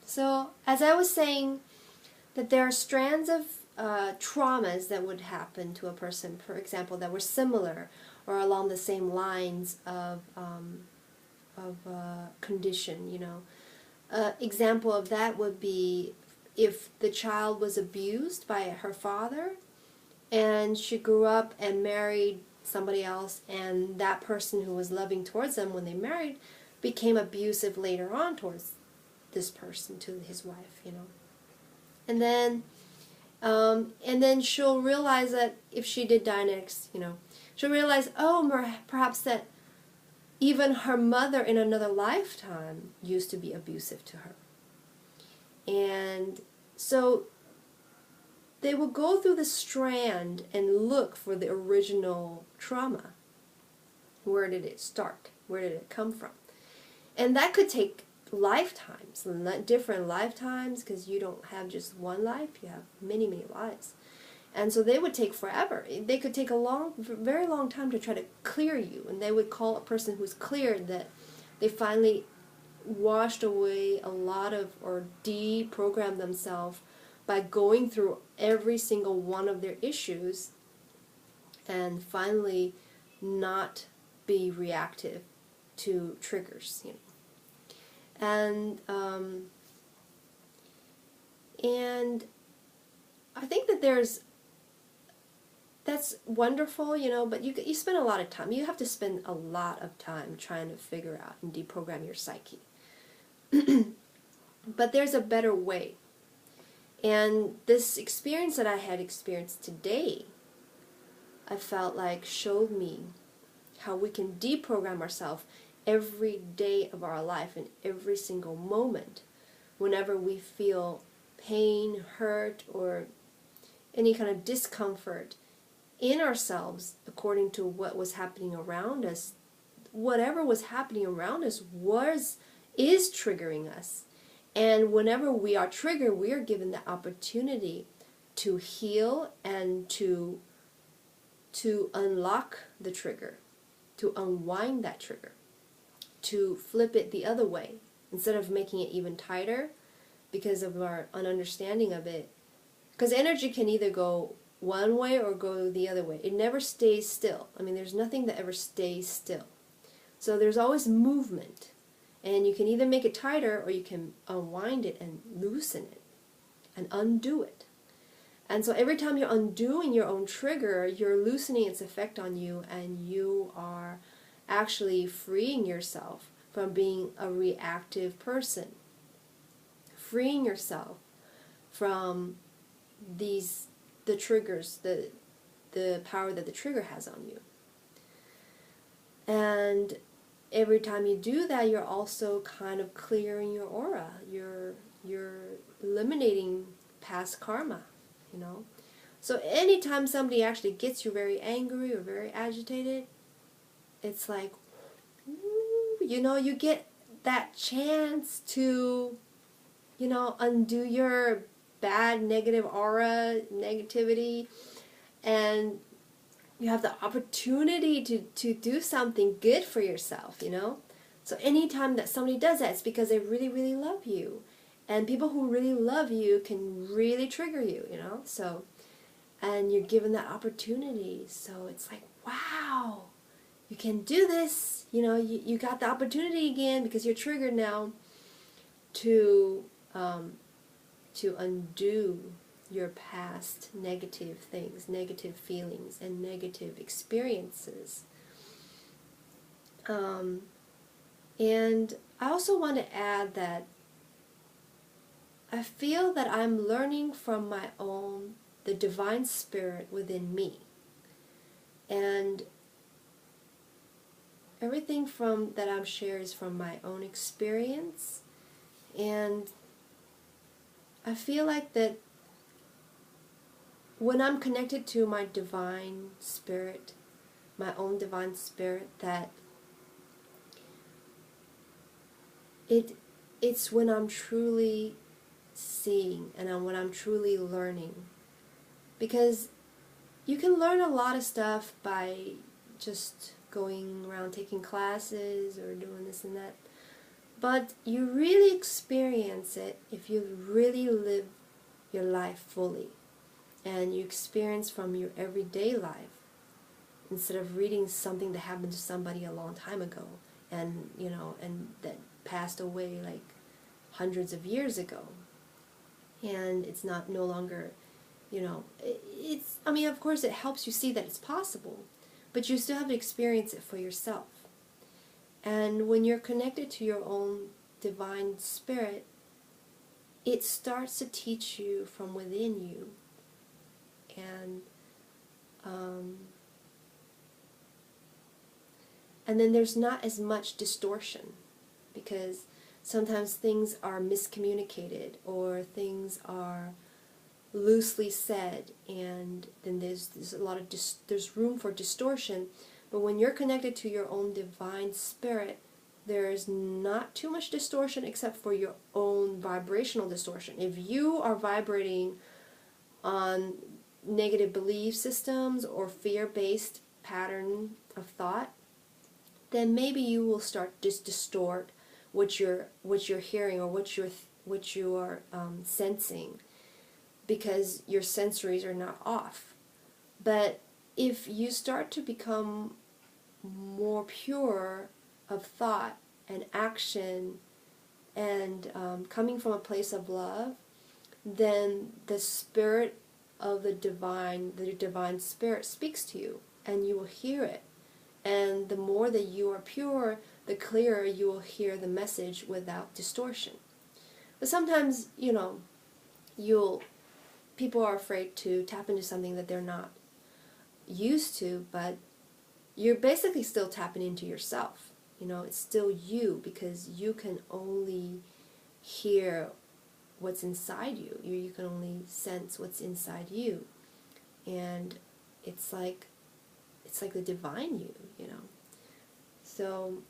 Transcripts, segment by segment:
So, as I was saying, that there are strands of traumas that would happen to a person, for example, that were similar or along the same lines of condition, you know. Example of that would be if the child was abused by her father and she grew up and married somebody else, and that person who was loving towards them when they married became abusive later on towards this person, to his wife, you know. And then she'll realize that if she did die next, you know, she'll realize, oh, perhaps that even her mother in another lifetime used to be abusive to her. And so they will go through the strand and look for the original trauma. Where did it start? Where did it come from? And that could take lifetimes, different lifetimes, because you don't have just one life, you have many, many lives. And so they would take forever. They could take a very long time to try to clear you. And they would call a person who's cleared that they finally washed away a lot of, or deprogrammed themselves by going through every single one of their issues and finally not be reactive to triggers, you know. And I think that that's wonderful, you know, but you spend a lot of time. You have to spend a lot of time trying to figure out and deprogram your psyche. But there's a better way. And this experience that I had experienced today, I felt like showed me how we can deprogram ourselves every day of our life and every single moment whenever we feel pain, hurt, or any kind of discomfort in ourselves according to what was happening around us. Whatever was happening around us is triggering us. And whenever we are triggered, we are given the opportunity to heal and to unlock the trigger, to unwind that trigger, to flip it the other way, instead of making it even tighter because of our ununderstanding of it. Because energy can either go one way or go the other way. It never stays still. I mean, there's nothing that ever stays still. So there's always movement. And you can either make it tighter or you can unwind it and loosen it and undo it. And so every time you're undoing your own trigger, you're loosening its effect on you, and you are actually freeing yourself from being a reactive person. Freeing yourself from the triggers, the power that the trigger has on you. And every time you do that, you're also kind of clearing your aura. You're eliminating past karma, you know. So anytime somebody actually gets you very angry or very agitated, it's like, ooh, you know, you get that chance to, you know, undo your bad negative aura, negativity, and you have the opportunity to do something good for yourself, you know. So anytime that somebody does that, it's because they really, really love you. And people who really love you can really trigger you, you know. So, and you're given that opportunity. So it's like, wow, you can do this. You know, you got the opportunity again because you're triggered now to undo your past negative things, negative feelings, and negative experiences. And I also want to add that I feel that I'm learning from the divine spirit within me. And everything that I'm sharing is from my own experience. And I feel like that when I'm connected to my divine spirit, my own divine spirit, that it's when I'm truly seeing and when I'm truly learning. Because you can learn a lot of stuff by just going around taking classes or doing this and that. But you really experience it if you really live your life fully, and you experience from your everyday life instead of reading something that happened to somebody a long time ago, and and that passed away like hundreds of years ago, and it's not no longer, it's, I mean, of course it helps you see that it's possible, but you still have to experience it for yourself. And when you're connected to your own divine spirit, it starts to teach you from within you. And and then there's not as much distortion, because sometimes things are miscommunicated or things are loosely said, and then there's a lot of there's room for distortion. But when you're connected to your own divine spirit, there's not too much distortion except for your own vibrational distortion. If you are vibrating on negative belief systems or fear-based pattern of thought, then maybe you will start to distort what you're hearing or what you are sensing, because your sensories are not off. But if you start to become more pure of thought and action, and coming from a place of love, then the spirit of the divine spirit speaks to you, and you will hear it. And the more that you are pure, the clearer you will hear the message without distortion. But sometimes, people are afraid to tap into something that they're not used to, but you're basically still tapping into yourself. It's still you, because you can only hear what's inside you. You can only sense what's inside you. And it's like the divine you, So,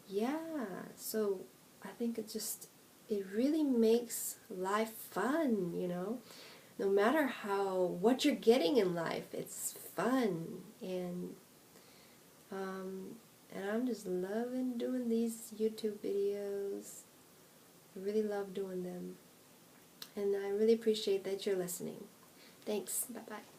yeah, so I think it really makes life fun, No matter what you're getting in life, it's fun. And I'm just loving doing these YouTube videos. I really love doing them. And I really appreciate that you're listening. Thanks. Bye-bye.